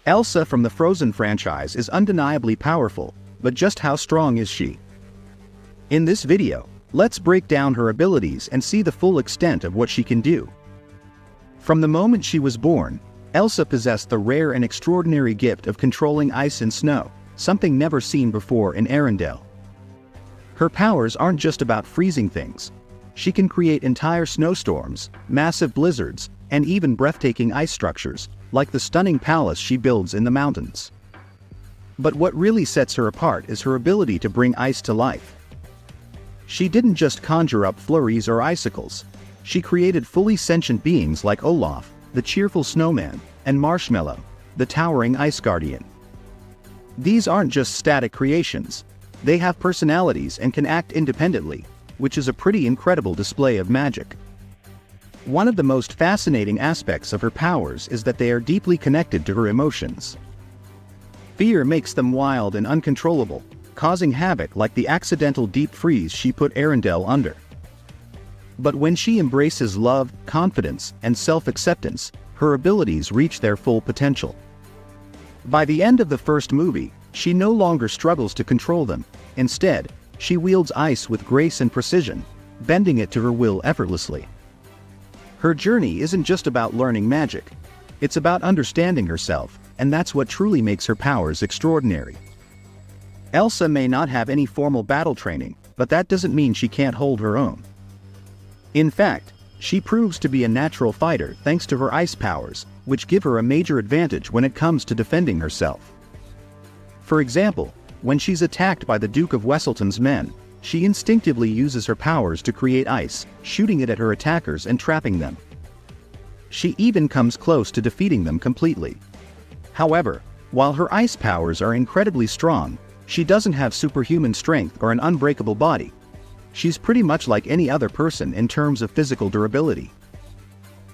Elsa from the Frozen franchise is undeniably powerful, but just how strong is she? In this video, let's break down her abilities and see the full extent of what she can do. From the moment she was born, Elsa possessed the rare and extraordinary gift of controlling ice and snow, something never seen before in Arendelle. Her powers aren't just about freezing things. She can create entire snowstorms, massive blizzards, and even breathtaking ice structures, like the stunning palace she builds in the mountains. But what really sets her apart is her ability to bring ice to life. She didn't just conjure up flurries or icicles. She created fully sentient beings like Olaf, the cheerful snowman, and Marshmallow, the towering ice guardian. These aren't just static creations. They have personalities and can act independently, which is a pretty incredible display of magic. One of the most fascinating aspects of her powers is that they are deeply connected to her emotions. Fear makes them wild and uncontrollable, causing havoc like the accidental deep freeze she put Arendelle under. But when she embraces love, confidence, and self-acceptance, her abilities reach their full potential. By the end of the first movie, she no longer struggles to control them. Instead, she wields ice with grace and precision, bending it to her will effortlessly. Her journey isn't just about learning magic. It's about understanding herself, and that's what truly makes her powers extraordinary. Elsa may not have any formal battle training, but that doesn't mean she can't hold her own. In fact, she proves to be a natural fighter thanks to her ice powers, which give her a major advantage when it comes to defending herself. For example, when she's attacked by the Duke of Wesselton's men, she instinctively uses her powers to create ice, shooting it at her attackers and trapping them. She even comes close to defeating them completely. However, while her ice powers are incredibly strong, she doesn't have superhuman strength or an unbreakable body. She's pretty much like any other person in terms of physical durability.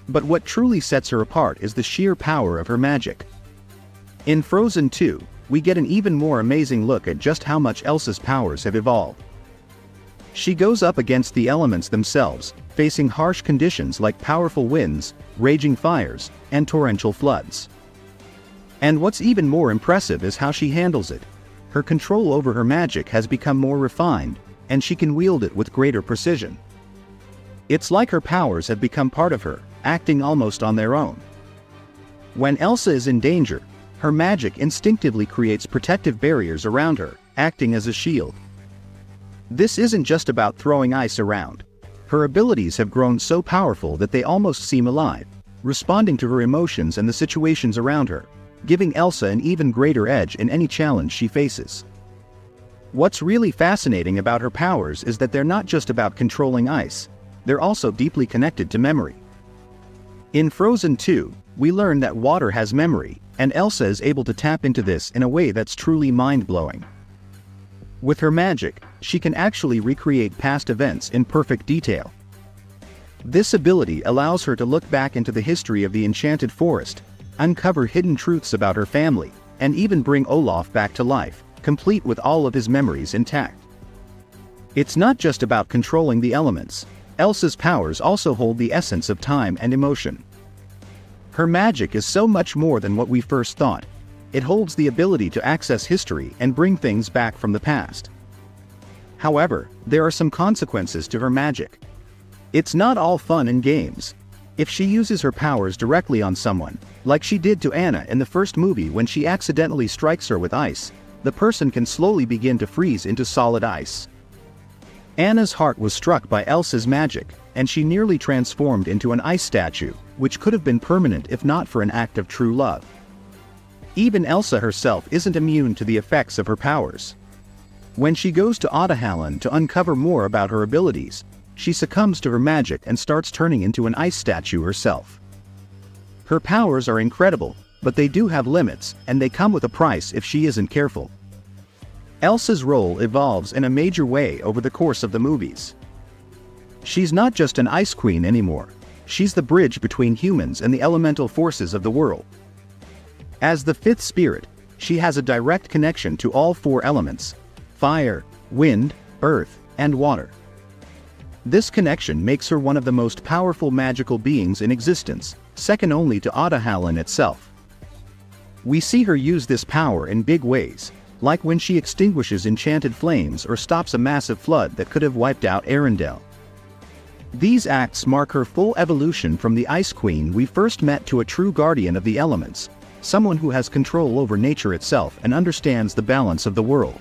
But what truly sets her apart is the sheer power of her magic. In Frozen 2, we get an even more amazing look at just how much Elsa's powers have evolved. She goes up against the elements themselves, facing harsh conditions like powerful winds, raging fires, and torrential floods. And what's even more impressive is how she handles it. Her control over her magic has become more refined, and she can wield it with greater precision. It's like her powers have become part of her, acting almost on their own. When Elsa is in danger, her magic instinctively creates protective barriers around her, acting as a shield. This isn't just about throwing ice around. Her abilities have grown so powerful that they almost seem alive, responding to her emotions and the situations around her, giving Elsa an even greater edge in any challenge she faces. What's really fascinating about her powers is that they're not just about controlling ice, they're also deeply connected to memory. In Frozen 2, we learn that water has memory, and Elsa is able to tap into this in a way that's truly mind-blowing. With her magic, she can actually recreate past events in perfect detail. This ability allows her to look back into the history of the Enchanted Forest, uncover hidden truths about her family, and even bring Olaf back to life, complete with all of his memories intact. It's not just about controlling the elements. Elsa's powers also hold the essence of time and emotion. Her magic is so much more than what we first thought. It holds the ability to access history and bring things back from the past. However, there are some consequences to her magic. It's not all fun and games. If she uses her powers directly on someone, like she did to Anna in the first movie when she accidentally strikes her with ice, the person can slowly begin to freeze into solid ice. Anna's heart was struck by Elsa's magic, and she nearly transformed into an ice statue, which could have been permanent if not for an act of true love. Even Elsa herself isn't immune to the effects of her powers. When she goes to Otahallan to uncover more about her abilities, she succumbs to her magic and starts turning into an ice statue herself. Her powers are incredible, but they do have limits, and they come with a price if she isn't careful. Elsa's role evolves in a major way over the course of the movies. She's not just an ice queen anymore. She's the bridge between humans and the elemental forces of the world. As the fifth spirit, she has a direct connection to all four elements: fire, wind, earth, and water. This connection makes her one of the most powerful magical beings in existence, second only to Otahallan itself. We see her use this power in big ways, like when she extinguishes enchanted flames or stops a massive flood that could have wiped out Arendelle. These acts mark her full evolution from the Ice Queen we first met to a true guardian of the elements, someone who has control over nature itself and understands the balance of the world.